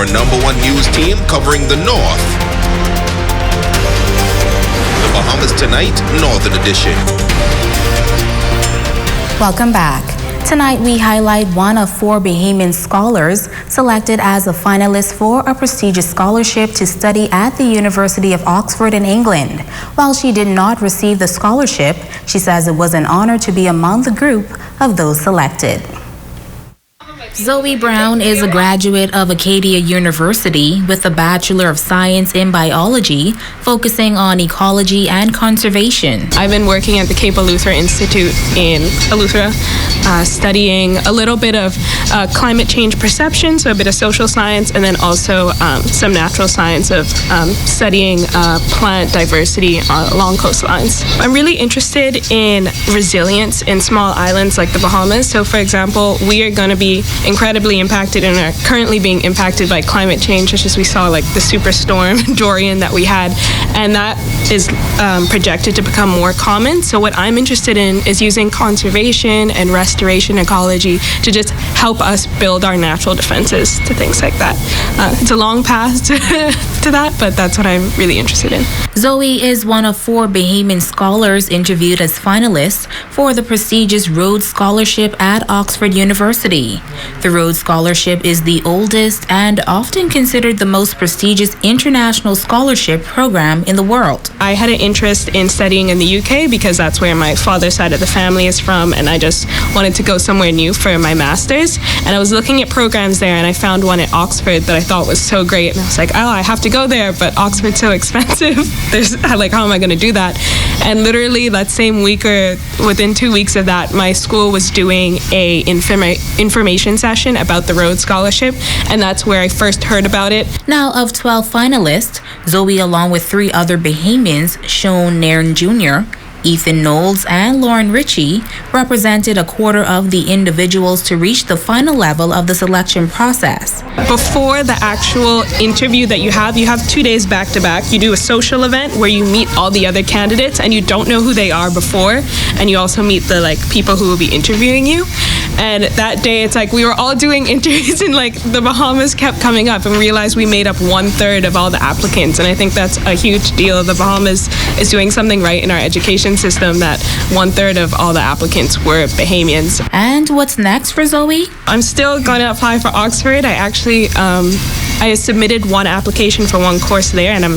your #1 news team covering the North. The Bahamas Tonight, Northern Edition. Welcome back. Tonight we highlight one of 4 Bahamian scholars selected as a finalist for a prestigious scholarship to study at the University of Oxford in England. While she did not receive the scholarship, she says it was an honor to be among the group of those selected. Zoe Brown is a graduate of Acadia University with a Bachelor of Science in Biology, focusing on ecology and conservation. I've been working at the Cape Eleuthera Institute in Eleuthera, studying a little bit of climate change perception, so a bit of social science, and then also some natural science of studying plant diversity along coastlines. I'm really interested in resilience in small islands like the Bahamas. So for example, we are going to be incredibly impacted and are currently being impacted by climate change, such as we saw like the superstorm Dorian that we had, and that is projected to become more common. So what I'm interested in is using conservation and restoration ecology to just help us build our natural defenses to things like that. It's a long path to that, but that's what I'm really interested in. Zoe is one of 4 Bahamian scholars interviewed as finalists for the prestigious RHODES Scholarship at Oxford University. The RHODES Scholarship is the oldest and often considered the most prestigious international scholarship program in the world. I had an interest in studying in the UK because that's where my father's side of the family is from, and I just wanted to go somewhere new for my master's. And I was looking at programs there, and I found one at Oxford that I thought was so great. And I was like, oh, I have to go there, but Oxford's so expensive. How am I going to do that? And literally that same week or within 2 weeks of that, my school was doing a information session about the RHODES Scholarship, and that's where I first heard about it. Now, of 12 finalists, Zoe, along with 3 other Bahamians, Sean Nairn Jr., Ethan Knowles, and Lauren Ritchie, represented a quarter of the individuals to reach the final level of the selection process. Before the actual interview that you have 2 days back to back. You do a social event where you meet all the other candidates, and you don't know who they are before, and you also meet the people who will be interviewing you. And that day, it's like we were all doing interviews, and the Bahamas kept coming up, and we realized we made up 1/3 of all the applicants. And I think that's a huge deal. The Bahamas is doing something right in our education system that 1/3 of all the applicants were Bahamians. And what's next for Zoe? I'm still going to apply for Oxford. I actually I submitted 1 application for 1 course there, and I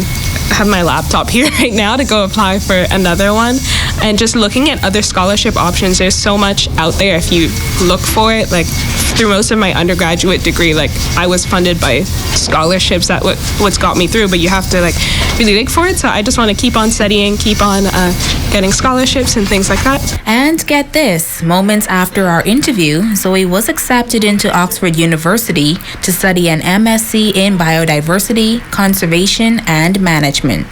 have my laptop here right now to go apply for another one. And just looking at other scholarship options, there's so much out there if you look for it. Through most of my undergraduate degree, I was funded by scholarships. That what's got me through, but you have to really dig for it. So I just want to keep on studying, keep on getting scholarships and things like that. And get this, moments after our interview, Zoe was accepted into Oxford University to study an MSc in biodiversity, conservation, and management.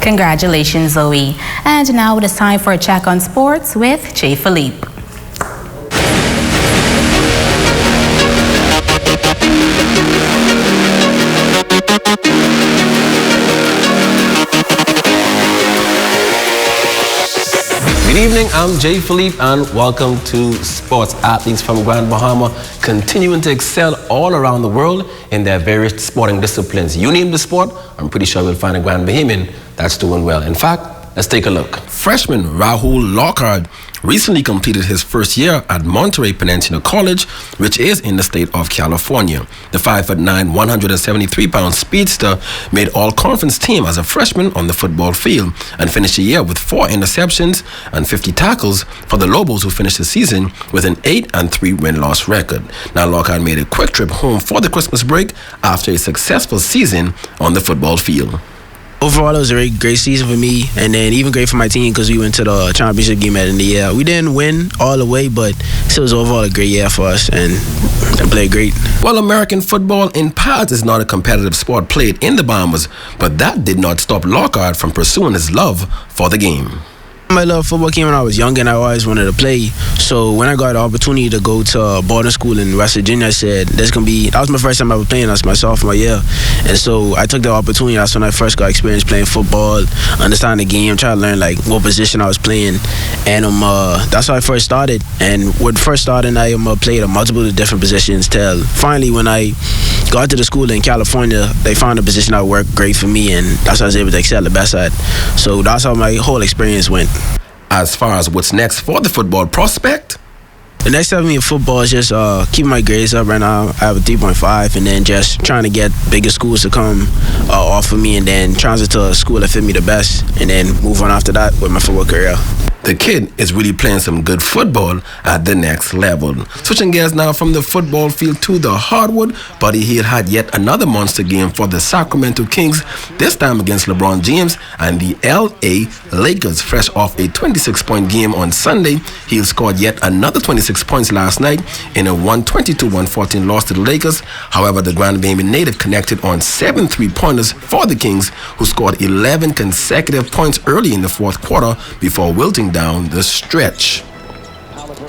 Congratulations, Zoe. And now it is time for a check on sports with Jay Philippe. Good evening, I'm Jay Philippe, and welcome to Sports. Athletes from Grand Bahama continuing to excel all around the world in their various sporting disciplines. You name the sport, I'm pretty sure we'll find a Grand Bahamian that's doing well. In fact, let's take a look. Freshman Rahul Lockhart recently completed his first year at Monterey Peninsula College, which is in the state of California. The 5'9", 173-pound speedster made all-conference team as a freshman on the football field and finished the year with 4 interceptions and 50 tackles for the Lobos, who finished the season with an 8-3 win-loss record. Now, Lockhart made a quick trip home for the Christmas break after a successful season on the football field. Overall, it was a very great season for me, and then even great for my team because we went to the championship game at the end of the year. We didn't win all the way, but it was overall a great year for us, and I played great. Well, American football in pads is not a competitive sport played in the Bahamas, but that did not stop Lockhart from pursuing his love for the game. My love football came when I was young and I always wanted to play. So when I got the opportunity to go to boarding school in West Virginia, I said, that was my first time ever playing. That's my sophomore year. And so I took the opportunity. That's when I first got experience playing football, understanding the game, trying to learn like what position I was playing. And that's how I first started. And when first starting, I played multiple different positions till finally when I got to the school in California, they found a position that worked great for me, and that's how I was able to excel the best at. So that's how my whole experience went. As far as what's next for the football prospect, the next step for me in football is just keeping my grades up. Right now, I have a 3.5, and then just trying to get bigger schools to come offer me, and then transit to a school that fit me the best, and then move on after that with my football career. the kid is really playing some good football at the next level. Switching gears now from the football field to the hardwood, Buddy Hield had yet another monster game for the Sacramento Kings, this time against LeBron James and the LA Lakers. Fresh off a 26-point game on Sunday, Hield scored yet another 26 points last night in a 122-114 loss to the Lakers. However, the Grand Bahamian native connected on 7 3-pointers for the Kings, who scored 11 consecutive points early in the fourth quarter before wilting down the stretch.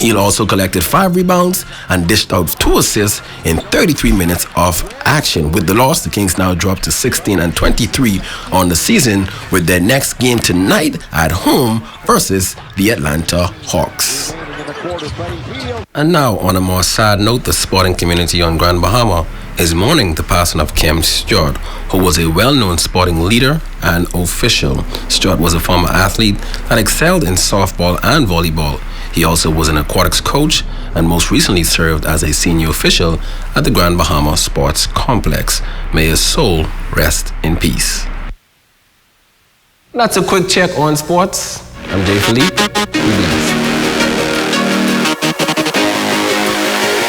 Hield also collected 5 rebounds and dished out 2 assists in 33 minutes of action. With the loss, the Kings now drop to 16-23 on the season, with their next game tonight at home versus the Atlanta Hawks. And now, on a more sad note, the sporting community on Grand Bahama is mourning the passing of Kim Stewart, who was a well-known sporting leader and official. Stewart was a former athlete that excelled in softball and volleyball. He also was an aquatics coach and most recently served as a senior official at the Grand Bahama Sports Complex. May his soul rest in peace. That's a quick check on sports. I'm Jay Philippe. Be blessed.